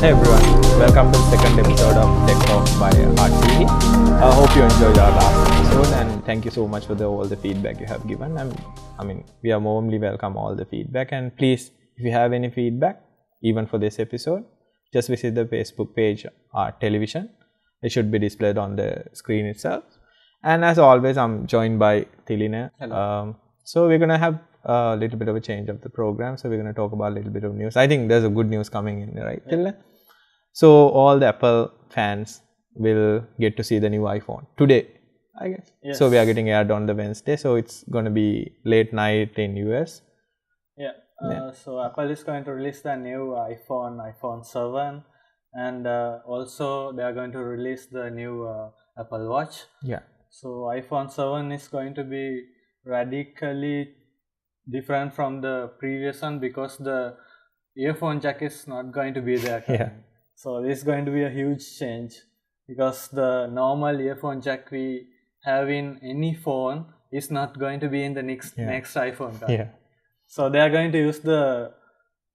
Hey everyone, welcome to the second episode of Tech Talk by RTE. I hope you enjoyed our last episode and thank you so much for all the feedback you have given. We are warmly welcome all the feedback, and please, if you have any feedback, even for this episode, just visit the Facebook page Art Television. It should be displayed on the screen itself. And as always, I'm joined by Tilina. Hello. So we're going to have a little bit of a change of the program. So we're going to talk about a little bit of news. I think there's a good news coming in, right, Tilina? So all the Apple fans will get to see the new iPhone today, I guess. Yes. So we are getting aired on the Wednesday. So it's going to be late night in US. So Apple is going to release the new iPhone 7, and also they are going to release the new Apple Watch. Yeah. So iPhone 7 is going to be radically different from the previous one because the earphone jack is not going to be there. Yeah. So this is going to be a huge change because the normal earphone jack we have in any phone is not going to be in the next iPhone. Yeah. So they are going to use the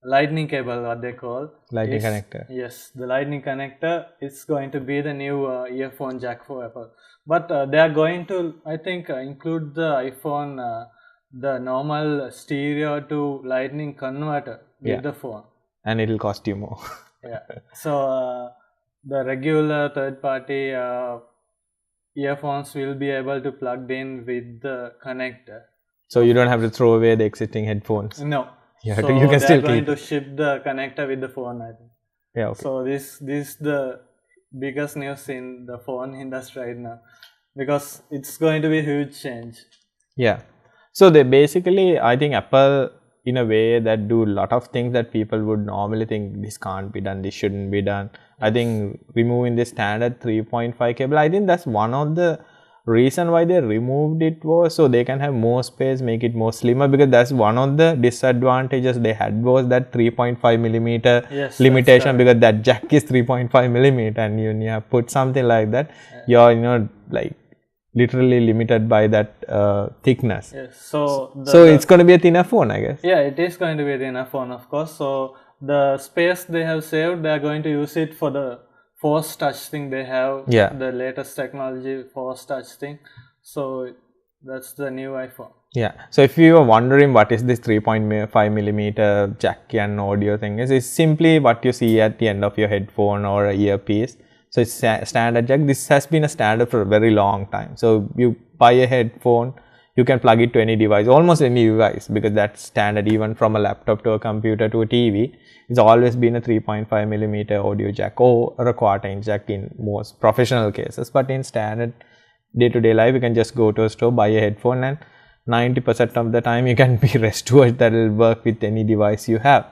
lightning cable, what they call Lightning connector. Yes, the lightning connector is going to be the new earphone jack for Apple. But they are going to, I think, include the iPhone, the normal stereo to lightning converter with the phone. And it'll cost you more. So the regular third-party earphones will be able to plug in with the connector. So you don't have to throw away the existing headphones. No. You So can still they're going keep. to ship the connector with the phone, I think. Yeah. Okay. So this is the biggest news in the phone industry right now because it's going to be a huge change. Yeah. So they basically, I think Apple, in a way, that do a lot of things that people would normally think this can't be done, this shouldn't be done. I think removing the standard 3.5 cable, I think that's one of the reason why they removed it was so they can have more space, make it more slimmer, because that's one of the disadvantages they had was that 3.5 millimeter limitation, because that jack is 3.5 millimeter, and you have put something like that, you're like literally limited by that thickness. Yes. So it's going to be a thinner phone, I guess. Yeah, it is going to be a thinner phone, of course. So the space they have saved, they are going to use it for the force touch thing they have, the latest technology force touch thing. So that's the new iPhone. Yeah. So if you are wondering what is this 3.5 millimeter jack and audio thing is, it's simply what you see at the end of your headphone or a earpiece. So it's a standard jack. This has been a standard for a very long time. So you buy a headphone, you can plug it to any device, almost any device, because that's standard even from a laptop to a computer to a TV. It's always been a 3.5 millimeter audio jack or a quarter-inch jack in most professional cases. But in standard day-to-day life, you can just go to a store, buy a headphone, and 90% of the time you can be rest assured that it will work with any device you have.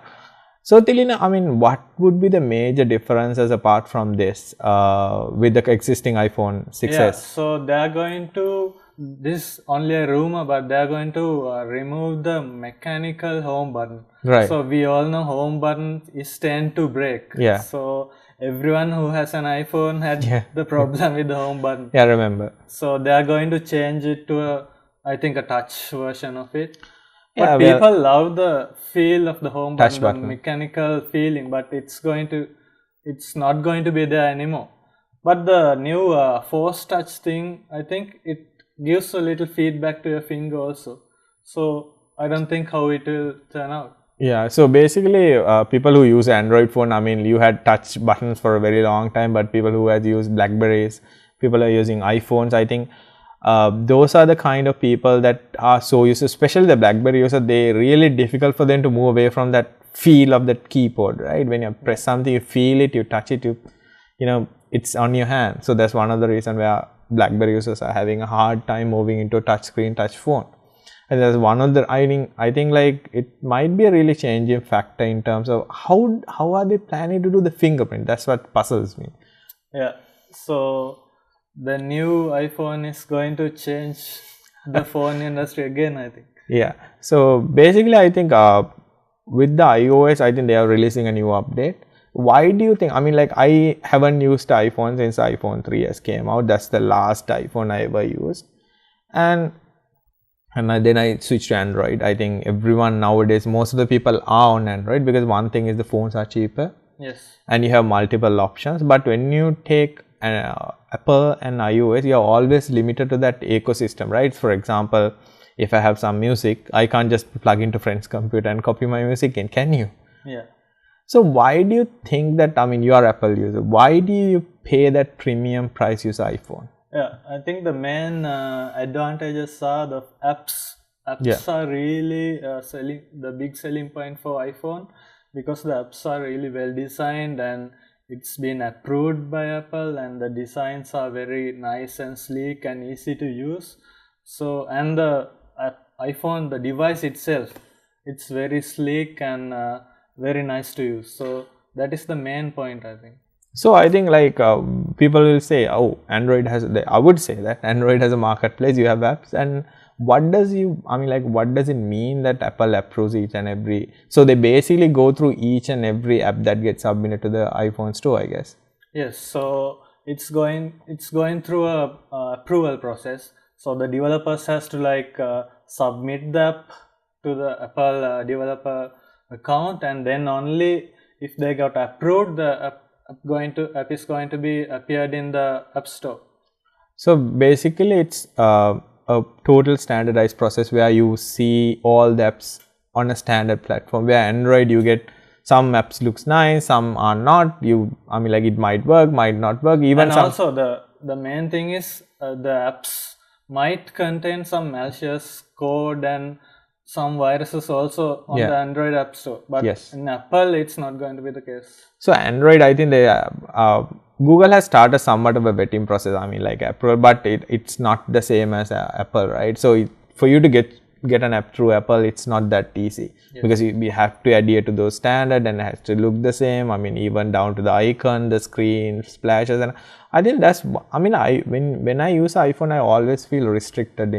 So Tilina, what would be the major differences apart from this with the existing iPhone 6s? Yeah, so they are going to, this is only a rumor, but they are going to remove the mechanical home button. Right. So we all know home button is tend to break. Yeah. So everyone who has an iPhone had the problem with the home button. Yeah, I remember. So they are going to change it to I think a touch version of it. But people love the feel of the home button, the mechanical feeling, but it's not going to be there anymore. But the new force touch thing, I think it gives a little feedback to your finger also. So I don't think how it will turn out. Yeah, so basically people who use Android phone, you had touch buttons for a very long time, but people who have used Blackberries, people are using iPhones, I think those are the kind of people that are so used, especially the BlackBerry user, they're really difficult for them to move away from that feel of that keyboard, right? When you press something, you feel it, you touch it, it's on your hand. So that's one of the reasons where BlackBerry users are having a hard time moving into a touch phone. And that's one of the, I think like it might be a really changing factor in terms of how are they planning to do the fingerprint? That's what puzzles me. Yeah. So the new iPhone is going to change the phone industry again, I think. Yeah. So basically, I think with the iOS, I think they are releasing a new update. Why do you think, I haven't used iPhone since iPhone 3s came out. That's the last iPhone I ever used. And then I switched to Android. I think everyone nowadays, most of the people are on Android because one thing is the phones are cheaper. Yes. And you have multiple options. But when you take Apple and iOS, you are always limited to that ecosystem, right? For example, if I have some music, I can't just plug into friend's computer and copy my music in, can you? Yeah. So why do you think that, I mean, you are Apple user, why do you pay that premium price use iPhone? Yeah, I think the main advantages are the apps. Apps are really selling, the big selling point for iPhone, because the apps are really well designed and it's been approved by Apple, and the designs are very nice and sleek and easy to use. So, and the iPhone, the device itself, it's very sleek and very nice to use. So that is the main point, I think. So I think like people will say, oh, Android has, I would say that Android has a marketplace, you have apps, and what does what does it mean that Apple approves each and every, so they basically go through each and every app that gets submitted to the iPhone store, I guess. Yes, so it's going through a approval process. So the developers has to like submit the app to the Apple developer account, and then only if they got approved, the app is going to be appeared in the App Store. So basically it's a total standardized process where you see all the apps on a standard platform, where Android you get some apps looks nice, some are not, it might work, might not work, even and also the main thing is the apps might contain some malicious code and some viruses also on the Android App Store, but in Apple it's not going to be the case. So Android, I think they Google has started somewhat of a vetting process, Apple, but it's not the same as Apple, right? So for you to get an app through Apple, it's not that easy, because we have to adhere to those standards and it has to look the same. Even down to the icon, the screen, splashes, and I think that's, when I use iPhone, I always feel restricted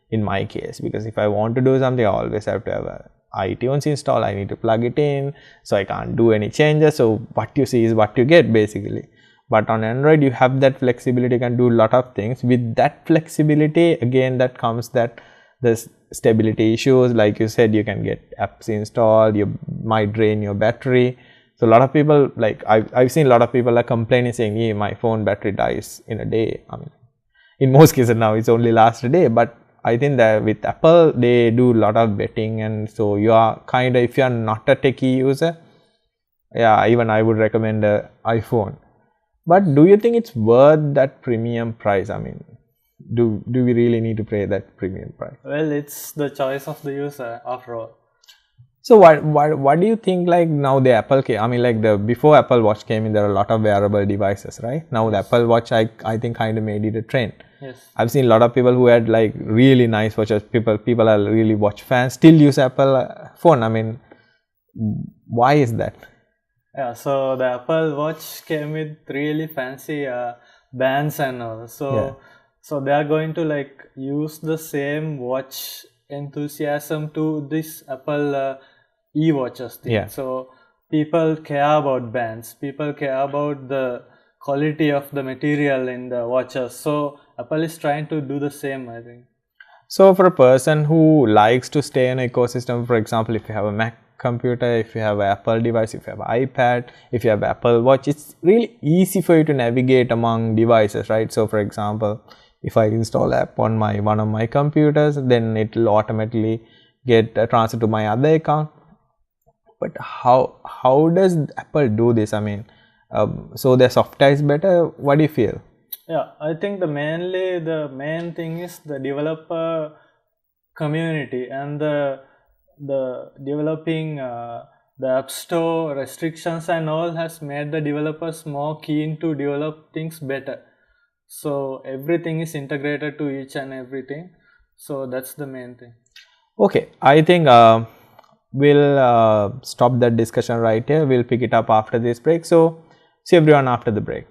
in my case, because if I want to do something, I always have to have iTunes install, I need to plug it in, so I can't do any changes. So what you see is what you get basically. But on Android, you have that flexibility, you can do a lot of things. With that flexibility, again, that comes that the stability issues, like you said, you can get apps installed, you might drain your battery. So a lot of people, like I've seen a lot of people are complaining, saying, hey, my phone battery dies in a day. In most cases now it's only lasts a day, but I think that with Apple, they do a lot of vetting, and so you are kind of, if you are not a techie user, even I would recommend an iPhone. But do you think it's worth that premium price? Do we really need to pay that premium price? Well, it's the choice of the user after all. So what do you think, like now the Apple came, before Apple Watch came in, there are a lot of wearable devices, right? Now the Apple Watch, I think kind of made it a trend. Yes. I've seen a lot of people who had like really nice watches. People are really watch fans, still use Apple phone. Why is that? Yeah, so the Apple Watch came with really fancy bands and all. So they are going to like use the same watch enthusiasm to this Apple e-watches thing. So people care about bands, people care about the quality of the material in the watches. So Apple is trying to do the same, I think. So for a person who likes to stay in an ecosystem, for example, if you have a Mac computer, if you have an Apple device, if you have an iPad, if you have an Apple Watch, it's really easy for you to navigate among devices, right? So for example, if I install app on one of my computers, then it will automatically get transferred to my other account. But how does Apple do this? So their software is better. What do you feel? Yeah, I think the main thing is the developer community and the developing the App Store restrictions and all has made the developers more keen to develop things better. So everything is integrated to each and everything. So that's the main thing. Okay, I think we'll stop that discussion right here. We'll pick it up after this break. So see everyone after the break.